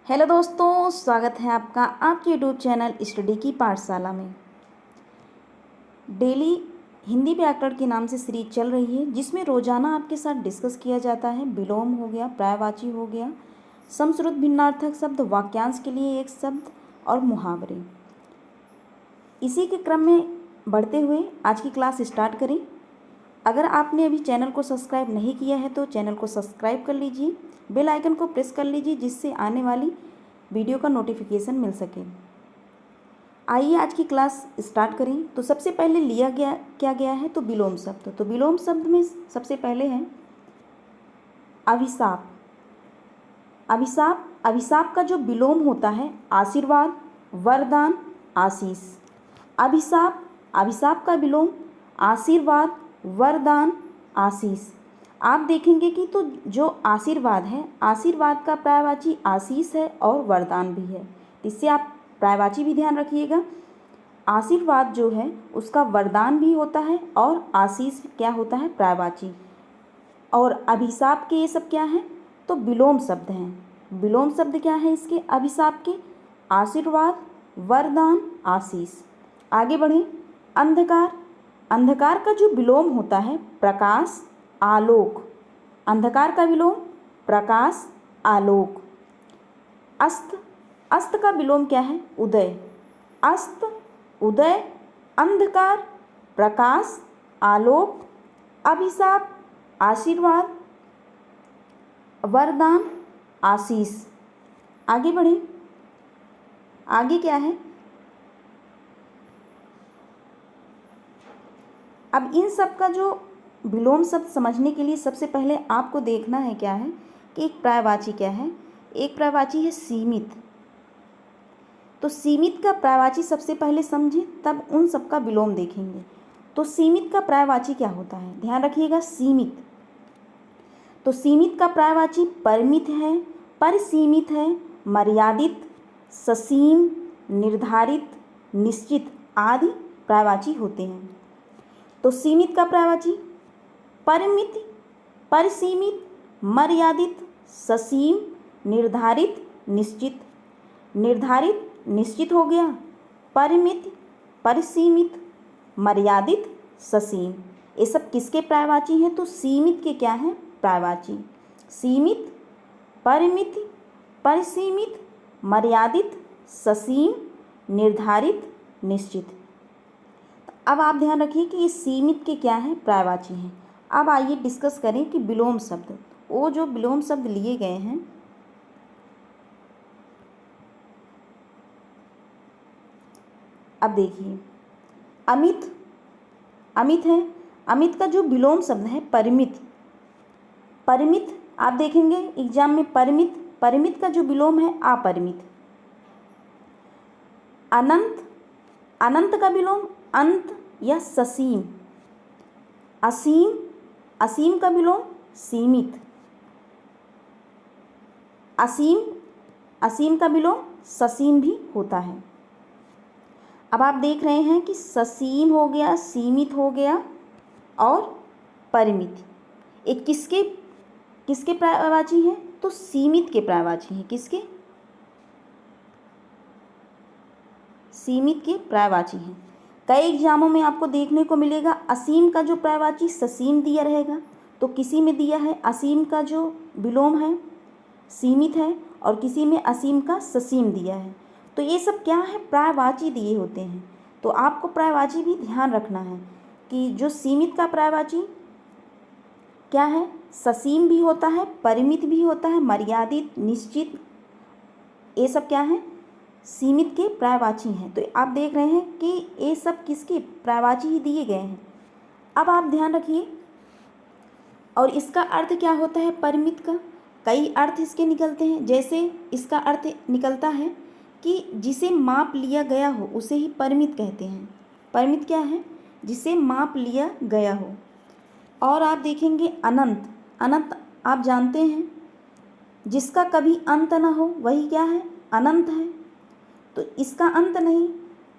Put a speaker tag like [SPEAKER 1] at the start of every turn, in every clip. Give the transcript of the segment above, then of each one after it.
[SPEAKER 1] Hello दोस्तों, स्वागत है आपका आपके यूट्यूब चैनल स्टडी की पाठशाला में। डेली हिंदी व्याकरण के नाम से सीरीज चल रही है, जिसमें रोजाना आपके साथ डिस्कस किया जाता है। विलोम हो गया, पर्यायवाची हो गया, समश्रुत भिन्नार्थक शब्द, वाक्यांश के लिए एक शब्द और मुहावरे। इसी के क्रम में बढ़ते हुए आज की क्लास स्टार्ट करें। अगर आपने अभी चैनल को सब्सक्राइब नहीं किया है तो चैनल को सब्सक्राइब कर लीजिए, बेल आइकन को प्रेस कर लीजिए, जिससे आने वाली वीडियो का नोटिफिकेशन मिल सके। आइए आज की क्लास स्टार्ट करें। तो सबसे पहले लिया गया है तो विलोम शब्द। तो विलोम शब्द में सबसे पहले है अभिशाप। अभिशाप का जो विलोम होता है आशीर्वाद, वरदान, आशीष। अभिशाप का विलोम आशीर्वाद, वरदान, आशीष। आप देखेंगे कि तो जो आशीर्वाद है, आशीर्वाद का पर्यायवाची आशीष है और वरदान भी है। इससे आप पर्यायवाची भी ध्यान रखिएगा। आशीर्वाद जो है उसका वरदान भी होता है और आशीष क्या होता है, पर्यायवाची। और अभिशाप के ये सब क्या हैं, तो विलोम शब्द हैं। विलोम शब्द क्या है इसके, अभिशाप के आशीर्वाद, वरदान, आशीष। आगे बढ़ें। अंधकार का जो विलोम होता है प्रकाश, आलोक। अंधकार का विलोम प्रकाश, आलोक। अस्त का विलोम क्या है, उदय। अस्त, उदय, अंधकार, प्रकाश, आलोक, अभिशाप, आशीर्वाद, वरदान, आशीष। आगे बढ़ें। आगे क्या है, अब इन सब का जो विलोम शब्द समझने के लिए सबसे पहले आपको देखना है क्या है कि एक पर्यायवाची क्या है। एक पर्यायवाची है सीमित। तो सीमित का पर्यायवाची सबसे पहले समझें, तब उन सब का विलोम देखेंगे। तो सीमित का पर्यायवाची क्या होता है, ध्यान रखिएगा। सीमित, तो सीमित का पर्यायवाची परिमित है, परिसीमित है, मर्यादित, ससीम, निर्धारित, निश्चित आदि पर्यायवाची होते हैं। तो सीमित का पर्यायवाची परिमित, परिसीमित, मर्यादित, ससीम, निर्धारित, निश्चित। निर्धारित, निश्चित हो गया, परिमित, परिसीमित, मर्यादित, ससीम। ये सब किसके पर्यायवाची हैं, तो सीमित के क्या हैं, पर्यायवाची। सीमित, परिमित, परिसीमित, मर्यादित, ससीम, निर्धारित, निश्चित। अब आप ध्यान रखिए कि ये सीमित के क्या हैं, पर्यायवाची हैं। अब आइए डिस्कस करें कि विलोम शब्द, वो जो विलोम शब्द लिए गए हैं, अब देखिए। अमित है। अमित का जो विलोम शब्द है परिमित। परिमित आप देखेंगे एग्जाम में, परिमित का जो विलोम है अपरिमित। अनंत का विलोम अंत या ससीम। असीम का विलोम सीमित। असीम का विलोम ससीम भी होता है। अब आप देख रहे हैं कि ससीम हो गया, सीमित हो गया और परिमित। एक किसके पर्यायवाची हैं, तो सीमित के पर्यायवाची हैं। किसके, सीमित के पर्यायवाची हैं। कई एग्जामों में आपको देखने को मिलेगा असीम का जो पर्यायवाची ससीम दिया रहेगा, तो किसी में दिया है असीम का जो विलोम है सीमित है और किसी में असीम का ससीम दिया है। तो ये सब क्या है, पर्यायवाची दिए होते हैं। तो आपको पर्यायवाची भी ध्यान रखना है कि जो सीमित का पर्यायवाची क्या है, ससीम भी होता है, परिमित भी होता है, मर्यादित, निश्चित, ये सब क्या है, सीमित के पर्यायवाची हैं। तो आप देख रहे हैं कि ये सब किसके पर्यायवाची ही दिए गए हैं। अब आप ध्यान रखिए, और इसका अर्थ क्या होता है परिमित का, कई अर्थ इसके निकलते हैं। जैसे इसका अर्थ निकलता है कि जिसे माप लिया गया हो उसे ही परिमित कहते हैं। परिमित क्या है, जिसे माप लिया गया हो। और आप देखेंगे अनंत आप जानते हैं, जिसका कभी अंत ना हो वही क्या है, अनंत है। तो इसका अंत नहीं,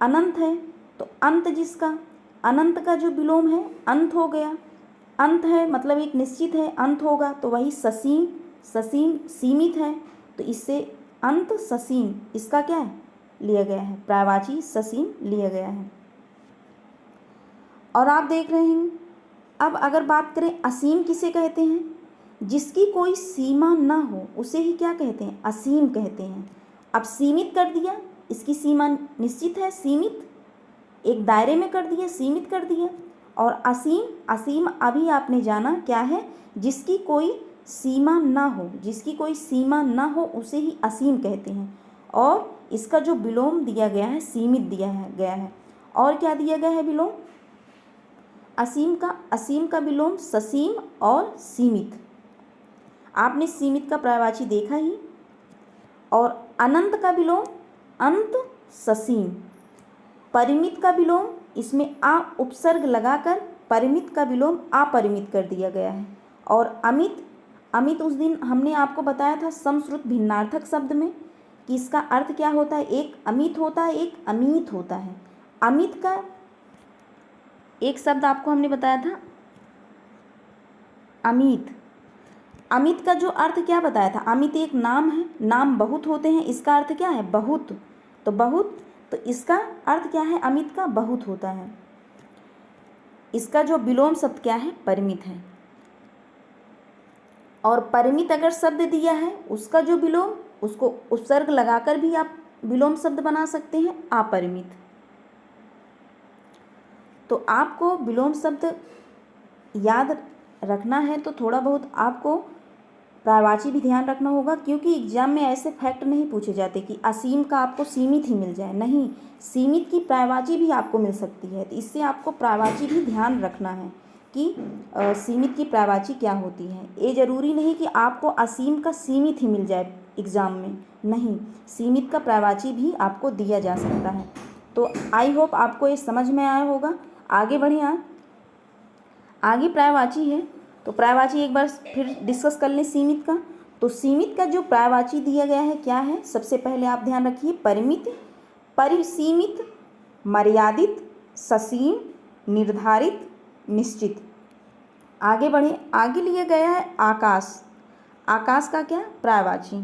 [SPEAKER 1] अनंत है, तो अंत जिसका, अनंत का जो विलोम है अंत हो गया। अंत है मतलब एक निश्चित है, अंत होगा, तो वही ससीम सीमित है, तो इससे अंत ससीम, इसका क्या है लिया गया है, पर्यायवाची ससीम लिया गया है। और आप देख रहे हैं, अब अगर बात करें असीम किसे कहते हैं, जिसकी कोई सीमा ना हो उसे ही क्या कहते हैं, असीम कहते हैं। अब सीमित कर दिया, इसकी सीमा निश्चित है, सीमित एक दायरे में कर दिया, सीमित कर दिया। और असीम, असीम अभी आपने जाना क्या है, जिसकी कोई सीमा ना हो, जिसकी कोई सीमा ना हो उसे ही असीम कहते हैं। और इसका जो विलोम दिया गया है सीमित दिया गया है। और क्या दिया गया है विलोम, असीम का विलोम ससीम और सीमित। आपने सीमित का पर्यायवाची देखा ही। और अनंत का विलोम अंत ससीम। परिमित का विलोम, इसमें आ उपसर्ग लगाकर परिमित का विलोम अपरिमित कर दिया गया है। और अमित, अमित उस दिन हमने आपको बताया था समश्रुत भिन्नार्थक शब्द में कि इसका अर्थ क्या होता है, एक अमित होता है, एक अमित होता है। अमित का एक शब्द आपको हमने बताया था अमित। अमित का जो अर्थ क्या बताया था, अमित एक नाम है, नाम बहुत होते हैं, इसका अर्थ क्या है बहुत। तो बहुत, तो इसका अर्थ क्या है, अमित का बहुत होता है। इसका जो विलोम शब्द क्या है, परिमित है। और परिमित अगर शब्द दिया है उसका जो विलोम, उसको उपसर्ग लगाकर भी आप विलोम शब्द बना सकते हैं अपरिमित। तो आपको विलोम शब्द याद रखना है तो थोड़ा बहुत आपको पर्यायवाची भी ध्यान रखना होगा, क्योंकि एग्जाम में ऐसे फैक्ट नहीं पूछे जाते कि असीम का आपको सीमित ही मिल जाए, नहीं, सीमित की पर्यायवाची भी आपको मिल सकती है। तो इससे आपको पर्यायवाची भी ध्यान रखना है कि सीमित की पर्यायवाची क्या होती है। ये जरूरी नहीं कि आपको असीम का सीमित ही मिल जाए एग्ज़ाम में, नहीं, सीमित का पर्यायवाची भी आपको दिया जा सकता है। तो आई होप आपको ये समझ में आया होगा। आगे बढ़े, आगे पर्यायवाची है, तो पर्यायवाची एक बार फिर डिस्कस कर लें सीमित का। तो सीमित का जो पर्यायवाची दिया गया है क्या है, सबसे पहले आप ध्यान रखिए, परिमित, परिसीमित, मर्यादित, ससीम, निर्धारित, निश्चित। आगे बढ़े, आगे लिया गया है आकाश। आकाश का क्या पर्यायवाची,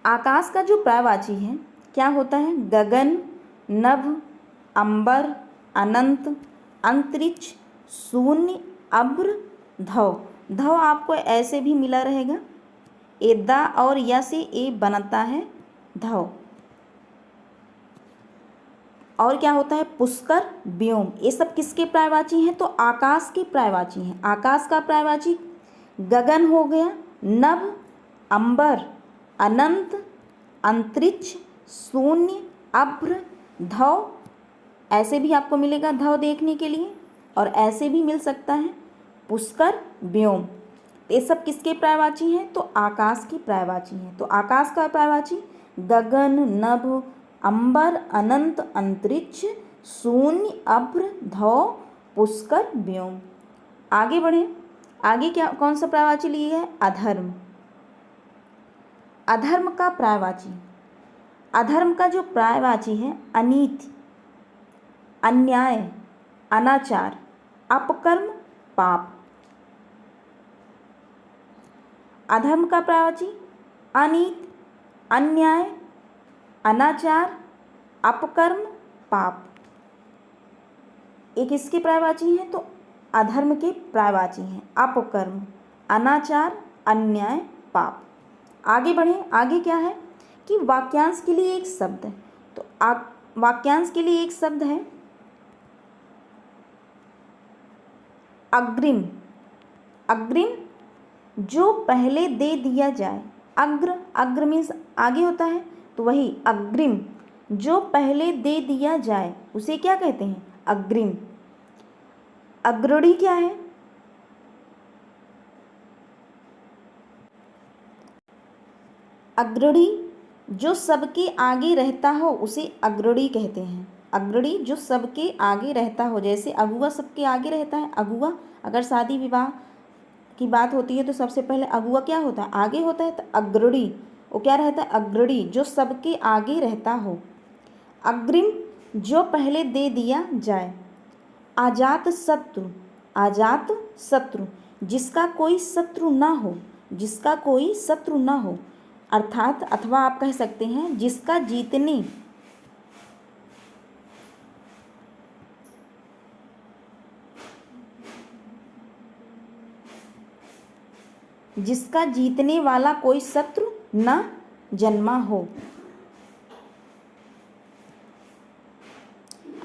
[SPEAKER 1] आकाश का जो पर्यायवाची है क्या होता है, गगन, नभ, अंबर, अनंत, अंतरिक्ष, शून्य, अभ्र, धव। धव आपको ऐसे भी मिला रहेगा, ए दा और या से ए बनता है धव। और क्या होता है, पुष्कर, व्योम। ये सब किसके पर्यायवाची हैं, तो आकाश के पर्यायवाची हैं। आकाश का पर्यायवाची गगन हो गया, नभ, अंबर, अनंत, अंतरिक्ष, शून्य, अभ्र, धव। ऐसे भी आपको मिलेगा धव देखने के लिए, और ऐसे भी मिल सकता है पुष्कर, व्योम। ये सब किसके पर्यायवाची हैं, तो आकाश की पर्यायवाची हैं। तो आकाश का पर्यायवाची गगन, नभ, अंबर, अनंत, अंतरिक्ष, शून्य, अभ्र, धव, पुष्कर, व्योम। आगे बढ़े, आगे क्या कौन सा पर्यायवाची लिया है, अधर्म। अधर्म का पर्यायवाची, अधर्म का जो पर्यायवाची है अनीति, अन्याय, अनाचार, अपकर्म, पाप। अधर्म का पर्यायवाची अनीति, अन्याय, अनाचार, अपकर्म, पाप। एक इसके पर्यायवाची हैं, तो अधर्म के पर्यायवाची हैं अपकर्म, अनाचार, अन्याय, पाप। आगे बढ़ें, आगे क्या है कि वाक्यांश के लिए एक शब्द है। तो वाक्यांश के लिए एक शब्द है अग्रिम। अग्रिम जो पहले दे दिया जाए, अग्र, अग्र मीन्स आगे होता है, तो वही अग्रिम जो पहले दे दिया जाए उसे क्या कहते हैं, अग्रिम। अग्रणी क्या है, अग्रणी जो सबके आगे रहता हो उसे अग्रणी कहते हैं। अग्रणी जो सबके आगे रहता हो, जैसे अगुआ सबके आगे रहता है। अगुआ, अगर शादी विवाह की बात होती है तो सबसे पहले अगुआ क्या होता है, आगे होता है। तो अग्रणी वो क्या रहता है, अग्रणी जो सबके आगे रहता हो। अग्रिम जो पहले दे दिया जाए। अजात शत्रु, अजात शत्रु, जिसका कोई शत्रु ना हो, जिसका कोई शत्रु ना हो, अर्थात अथवा आप कह सकते हैं जिसका जीतने, जिसका जीतने वाला कोई शत्रु न जन्मा हो।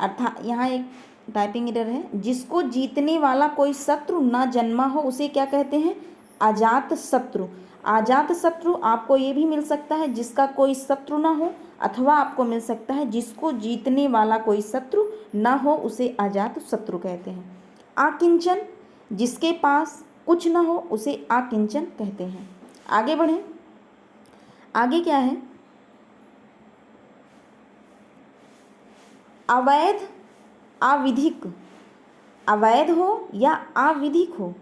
[SPEAKER 1] अर्थात यहाँ एक टाइपिंग एरर है, जिसको जीतने वाला कोई शत्रु न जन्मा हो उसे क्या कहते हैं, अजात शत्रु। अजात शत्रु आपको ये भी मिल सकता है जिसका कोई शत्रु ना हो, अथवा आपको मिल सकता है जिसको जीतने वाला कोई शत्रु न हो उसे अजात शत्रु कहते हैं। आकिंचन, जिसके पास कुछ ना हो उसे आकिंचन कहते हैं। आगे बढ़ें, आगे क्या है, अवैध अविधिक, अवैध हो या अविधिक हो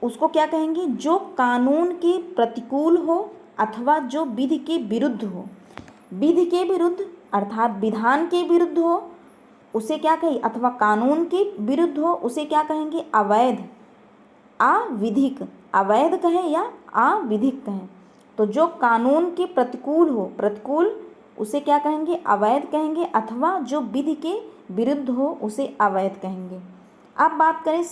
[SPEAKER 1] उसको क्या कहेंगे, जो कानून के प्रतिकूल हो अथवा जो विधि के विरुद्ध हो। विधि के विरुद्ध अर्थात विधान के विरुद्ध हो उसे क्या कहें, अथवा कानून के विरुद्ध हो उसे क्या कहेंगे, अवैध अविधिक। अवैध कहें या अविधिक कहें, तो जो कानून के प्रतिकूल हो, प्रतिकूल उसे क्या कहेंगे, अवैध कहेंगे, अथवा जो विधि के विरुद्ध हो उसे अवैध कहेंगे। अब बात करें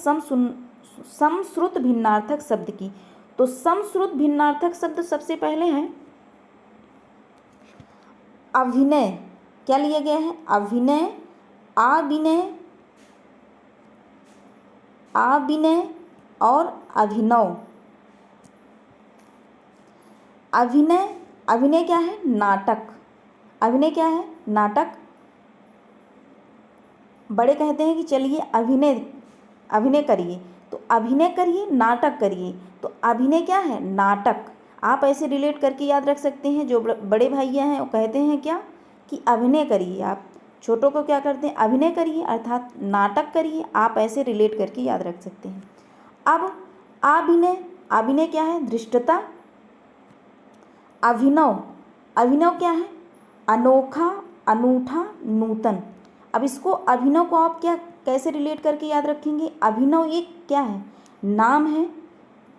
[SPEAKER 1] समश्रुत भिन्नार्थक शब्द की, तो समश्रुत भिन्नार्थक शब्द सबसे पहले है अभिनय। क्या लिया गया है, अभिनय, अविनय, अभिनय और अभिनव। अभिनय, अभिनय क्या है, नाटक। अभिनय क्या है, नाटक। बड़े कहते हैं कि चलिए अभिनय, अभिनय करिए, तो अभिनय करिए, नाटक करिए, तो अभिनय क्या है, नाटक। आप ऐसे रिलेट करके याद रख सकते हैं। जो बड़े भैया हैं वो कहते हैं क्या कि अभिनय करिए, आप छोटों को क्या करते हैं, अभिनय करिए अर्थात नाटक करिए। आप ऐसे रिलेट करके याद रख सकते हैं। अब अभिनय, अभिनय क्या है, धृष्टता। अभिनव, अभिनव क्या है, अनोखा, अनूठा, नूतन। अब इसको अभिनव को आप क्या कैसे रिलेट करके याद रखेंगे, अभिनव ये क्या है, नाम है।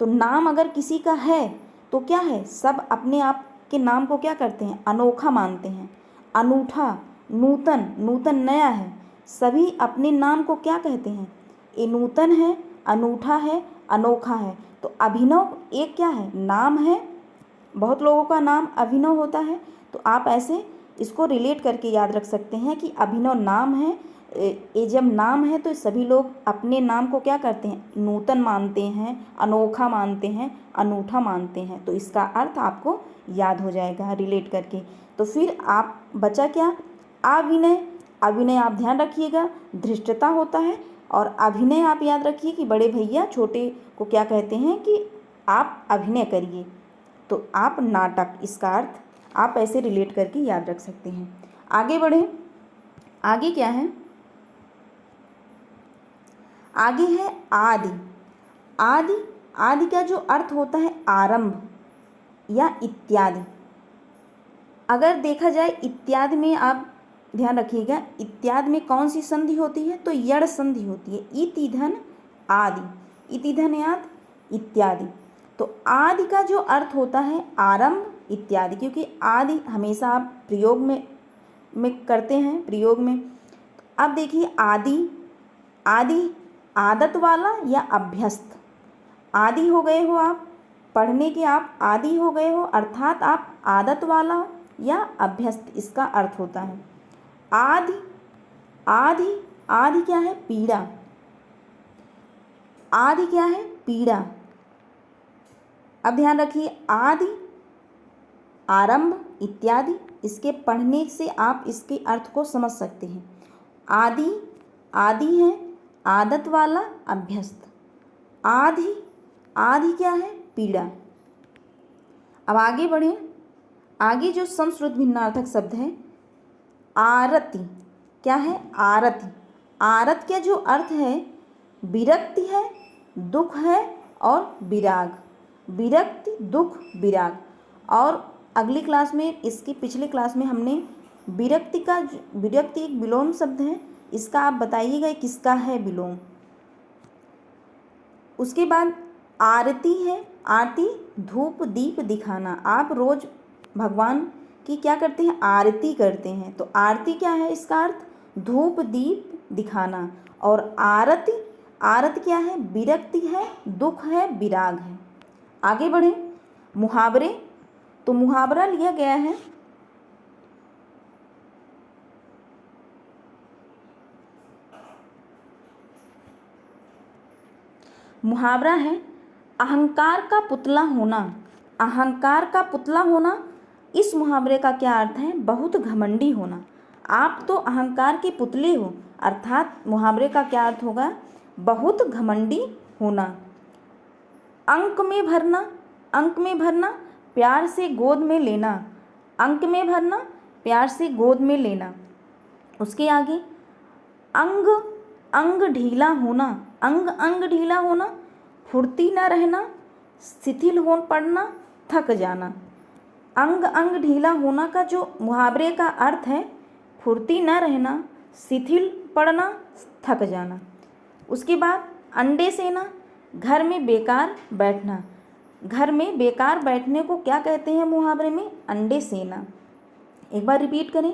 [SPEAKER 1] तो नाम अगर किसी का है तो क्या है, सब अपने आप के नाम को क्या करते हैं, अनोखा मानते हैं। अनूठा, नूतन, नूतन नया है, सभी अपने नाम को क्या कहते हैं, ये नूतन है, अनूठा है, अनोखा है। तो अभिनव एक क्या है, नाम है। बहुत लोगों का नाम अभिनव होता है, तो आप ऐसे इसको रिलेट करके याद रख सकते हैं कि अभिनव नाम है। ये जब नाम है तो सभी लोग अपने नाम को क्या करते हैं, नूतन मानते हैं, अनोखा मानते हैं, अनूठा मानते हैं। तो इसका अर्थ आपको याद हो जाएगा रिलेट करके। तो फिर आप बचा क्या, अभिनय। अभिनय आप ध्यान रखिएगा धृष्टता होता है, और अभिनय आप याद रखिए कि बड़े भैया छोटे को क्या कहते हैं कि आप अभिनय करिए, तो आप नाटक, इसका अर्थ आप ऐसे रिलेट करके याद रख सकते हैं। आगे बढ़ें, आगे क्या है, आगे है आदि। आदि, आदि का जो अर्थ होता है आरंभ या इत्यादि। अगर देखा जाए इत्यादि में आप ध्यान रखिएगा, इत्यादि में कौन सी संधि होती है, तो यड़ संधि होती है। इति धन आदि, इति धन याद इत्यादि। तो आदि का जो अर्थ होता है आरंभ इत्यादि, क्योंकि आदि हमेशा आप प्रयोग में करते हैं, प्रयोग में। अब देखिए आदि, आदि आदत वाला या अभ्यस्त। आदि हो गए हो आप पढ़ने के, आप आदि हो गए हो अर्थात आप आदत वाला या अभ्यस्त, इसका अर्थ होता है आदि। आदि, आदि क्या है, पीड़ा। आदि क्या है, पीड़ा। अब ध्यान रखिए आदि, आरंभ इत्यादि, इसके पढ़ने से आप इसके अर्थ को समझ सकते हैं। आदि, आदि है आदत वाला, अभ्यस्त। आदि, आदि क्या है, पीड़ा। अब आगे बढ़ें, आगे जो समश्रुत भिन्नार्थक शब्द है आरति। क्या है, आरति। आरत का जो अर्थ है विरक्ति है, दुख है और विराग। विरक्ति, दुख, विराग। और अगली क्लास में, इसकी पिछली क्लास में हमने विरक्ति का, विरक्ति एक विलोम शब्द है, इसका आप बताइएगा किसका है विलोम। उसके बाद आरती है, आरती धूप दीप दिखाना। आप रोज भगवान की क्या करते हैं, आरती करते हैं, तो आरती क्या है, इसका अर्थ धूप दीप दिखाना। और आरती, आरत क्या है, विरक्ति है, दुख है, विराग है। आगे बढ़ें, मुहावरे, तो मुहावरा लिया गया है मुहावरा है अहंकार का पुतला होना। अहंकार का पुतला होना, इस मुहावरे का क्या अर्थ है, बहुत घमंडी होना। आप तो अहंकार के पुतले हो, अर्थात मुहावरे का क्या अर्थ होगा, बहुत घमंडी होना। अंक में भरना, अंक में भरना, प्यार से गोद में लेना। अंक में भरना, प्यार से गोद में लेना। उसके आगे अंग अंग ढीला होना। अंग अंग ढीला होना, फुर्ती न रहना, शिथिल हो पड़ना, थक जाना। अंग अंग ढीला होना का जो मुहावरे का अर्थ है, फुर्ती न रहना, शिथिल पड़ना, थक जाना। उसके बाद अंडे सेना, घर में बेकार बैठना। घर में बेकार बैठने को क्या कहते हैं मुहावरे में, अंडे सेना। एक बार रिपीट करें,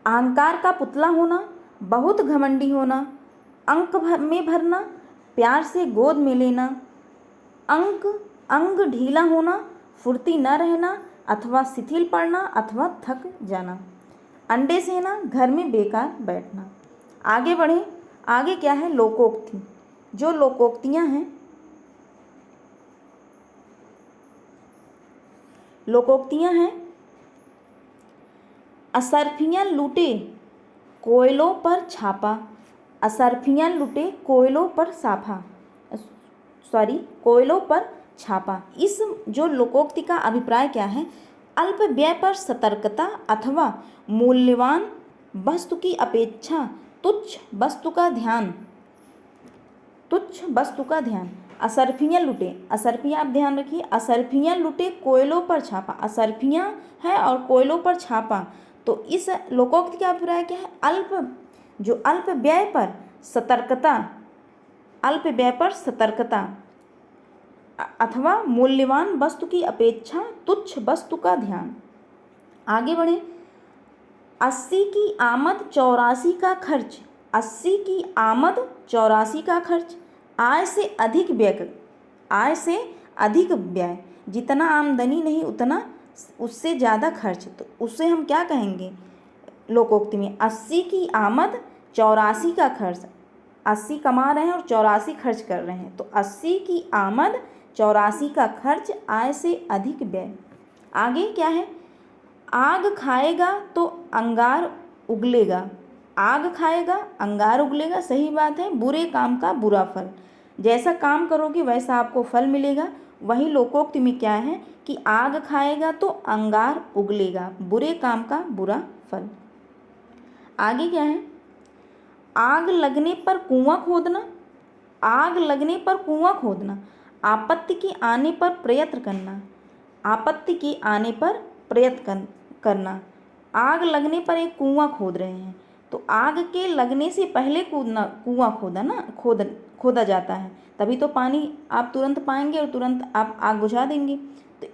[SPEAKER 1] अहंकार का पुतला होना, बहुत घमंडी होना, अंक में भरना, प्यार से गोद में लेना, अंग अंग ढीला होना, फुर्ती न रहना अथवा शिथिल पड़ना अथवा थक जाना। अंडे सेना, घर में बेकार बैठना। आगे बढ़ें, आगे क्या है, लोकोक्ति। जो लोकोक्तियाँ हैं, लोकोक्तियाँ हैं, असरफियाँ लूटे कोयलों पर छापा। असरफियाँ लूटे कोयलों पर कोयलों पर छापा। इस जो लोकोक्ति का अभिप्राय क्या है, अल्प व्यय पर सतर्कता अथवा मूल्यवान वस्तु की अपेक्षा तुच्छ वस्तु का ध्यान, तुच्छ वस्तु का ध्यान। असरफियाँ लुटे, असरफियाँ आप ध्यान रखिए, असरफियाँ लुटे कोयलों पर छापा। असरफियाँ है और कोयलों पर छापा, तो इस लोकोक्ति का अभिप्राय क्या है, अल्प व्यय पर सतर्कता, अल्प व्यय पर सतर्कता अथवा मूल्यवान वस्तु की अपेक्षा तुच्छ वस्तु का ध्यान। आगे बढ़ें, 80 की आमद 84 का खर्च। 80 की आमद 84 का खर्च, आय से अधिक व्यय, आय से अधिक व्यय, जितना आमदनी नहीं उतना उससे ज़्यादा खर्च, तो उससे हम क्या कहेंगे लोकोक्ति में, 80 की आमद 84 का खर्च। 80 कमा रहे हैं और 84 खर्च कर रहे हैं, तो 80 की आमद 84 का खर्च, आय से अधिक व्यय। आगे क्या है, आग खाएगा तो अंगार उगलेगा। आग खाएगा अंगार उगलेगा, सही बात है, बुरे काम का बुरा फल। जैसा काम करोगे वैसा आपको फल मिलेगा। वही लोकोक्ति में क्या है कि आग खाएगा तो अंगार उगलेगा, बुरे काम का बुरा फल। आगे क्या है, आग लगने पर कुआं खोदना। आग लगने पर कुआं खोदना, आपत्ति के आने पर प्रयत्न करना। आपत्ति के आने पर प्रयत्न करना। आग लगने पर एक कुआं खोद रहे हैं, तो आग के लगने से पहले कुआं खोदा जाता है, तभी तो पानी आप तुरंत पाएंगे और तुरंत आप आग बुझा देंगे। तो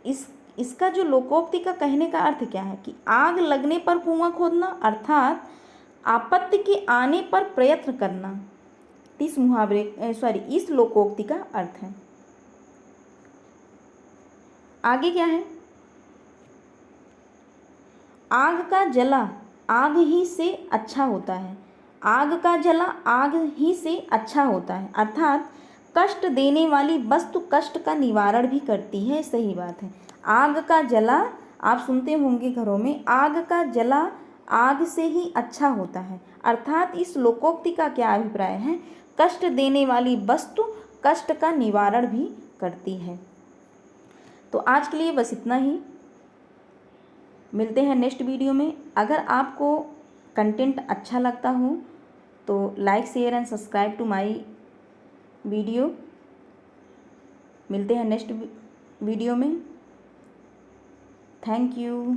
[SPEAKER 1] इसका जो लोकोक्ति का कहने का अर्थ क्या है कि आग लगने पर कुआं खोदना, अर्थात आपत्ति के आने पर प्रयत्न करना, इस लोकोक्ति का अर्थ है। आगे क्या है, आग का जला आग ही से अच्छा होता है। आग का जला आग ही से अच्छा होता है, अर्थात कष्ट देने वाली वस्तु कष्ट का निवारण भी करती है, सही बात है। आग का जला, आप सुनते होंगे घरों में, आग का जला आग से ही अच्छा होता है, अर्थात इस लोकोक्ति का क्या अभिप्राय है, कष्ट देने वाली वस्तु कष्ट का निवारण भी करती है। तो आज के लिए बस इतना ही, मिलते हैं नेक्स्ट वीडियो में। अगर आपको कंटेंट अच्छा लगता हो तो like share and subscribe to my video. मिलते हैं नेक्स्ट वीडियो में। Thank you.